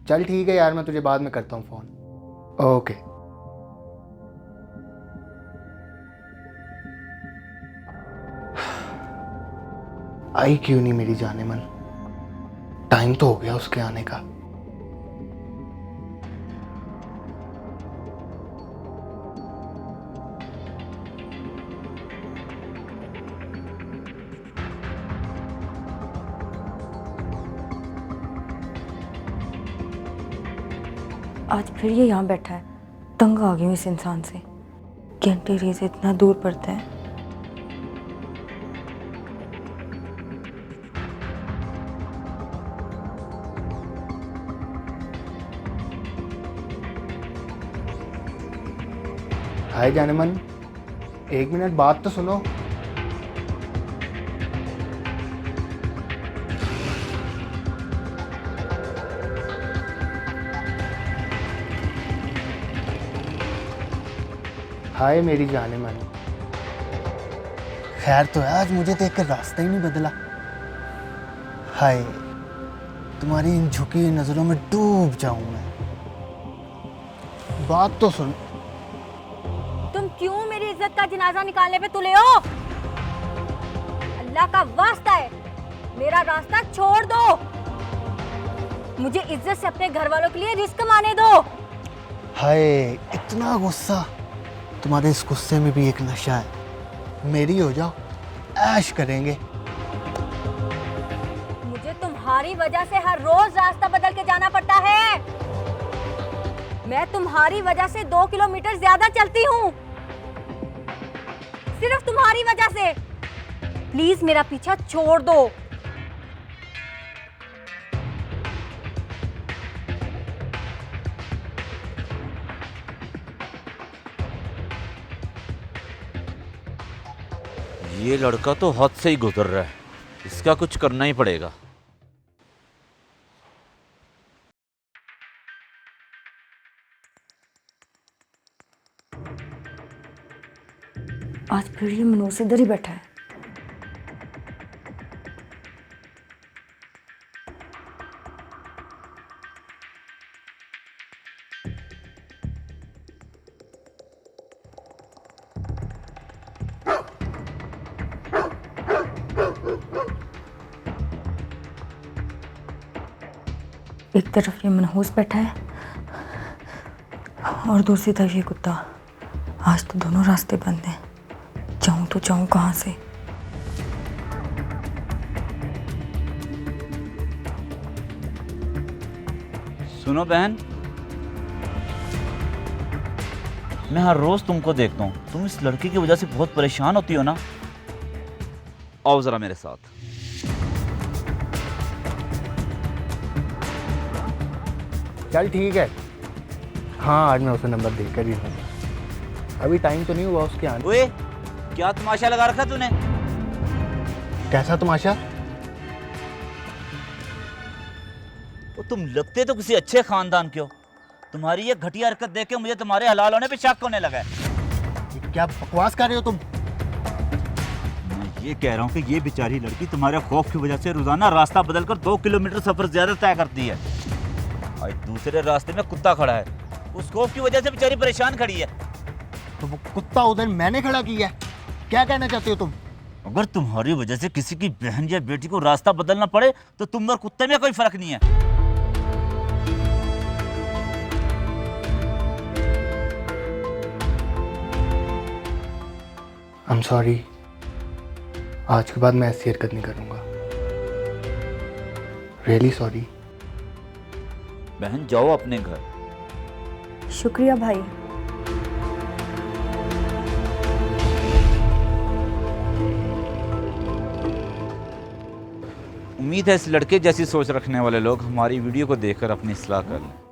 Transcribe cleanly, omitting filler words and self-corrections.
चल ठीक है यार, मैं तुझे बाद में करता हूँ फ़ोन। ओके। आई क्यों नहीं मेरी जाने मन? टाइम तो हो गया उसके आने का। आज फिर ये यहाँ बैठा है। तंग आ गई हूँ इस इंसान से। घंटे रेस इतना दूर पड़ता है। हाय जाने मन, 1 मिनट बात तो सुनो। हाय मेरी जाने मन। खैर तो है, आज मुझे देखकर रास्ता ही नहीं बदला। हाय, तुम्हारी इन झुकी हुई नजरों में डूब जाऊं मैं। बात तो सुन। तुम क्यों मेरी इज्जत का जनाजा निकालने पे तुले हो? अल्लाह का वास्ता है, मेरा रास्ता छोड़ दो। मुझे इज्जत से अपने घर वालों के लिए रिस्क माने दो। हाय, इतना गुस्सा? तुम्हारे इस गुस्से में भी एक नशा है। मेरी हो जाओ, ऐश करेंगे। मुझे तुम्हारी वजह से हर रोज रास्ता बदल के जाना पड़ता है। मैं तुम्हारी वजह से 2 किलोमीटर ज्यादा चलती हूँ, सिर्फ तुम्हारी वजह से। प्लीज मेरा पीछा छोड़ दो। ये लड़का तो हद से ही गुजर रहा है, इसका कुछ करना ही पड़ेगा। आज फिर ये मनोज इधर ही बैठा है। एक तरफ ये मनहूस बैठा है और दूसरी तरफ ये कुत्ता। आज तो दोनों रास्ते बंद हैं। जाऊं तो जाऊं कहां से? सुनो बहन, मैं हर रोज तुमको देखता हूँ, तुम इस लड़की की वजह से बहुत परेशान होती हो ना। आओ जरा मेरे साथ। चल ठीक है। हाँ, आज मैं उसे नंबर देकर ही हूँ। अभी टाइम तो नहीं हुआ उसके आने। ओए, क्या तमाशा लगा रखा तूने? कैसा तमाशा? वो तुम लगते तो किसी अच्छे खानदान के हो। तुम्हारी ये घटिया हरकत देख के मुझे तुम्हारे हलाल होने पे शक होने लगा है। क्या बकवास कर रहे हो तुम? मैं ये कह रहा हूँ कि ये बेचारी लड़की तुम्हारे खौफ की वजह से रोजाना रास्ता बदलकर 2 किलोमीटर सफर ज्यादा तय करती है। और दूसरे रास्ते में कुत्ता खड़ा है, उस खौफ की वजह से बेचारी परेशान खड़ी है। तो वो कुत्ता उधर मैंने खड़ा किया है। क्या कहना चाहते हो तुम? अगर तुम्हारी वजह से किसी की बहन या बेटी को रास्ता बदलना पड़े तो तुम और कुत्ते में कोई फर्क नहीं है। I'm sorry। आज के बाद मैं ऐसी हरकत नहीं करूंगा। Really sorry। बहन जाओ अपने घर। शुक्रिया भाई। उम्मीद है इस लड़के जैसी सोच रखने वाले लोग हमारी वीडियो को देखकर अपनी इस्लाह कर लें।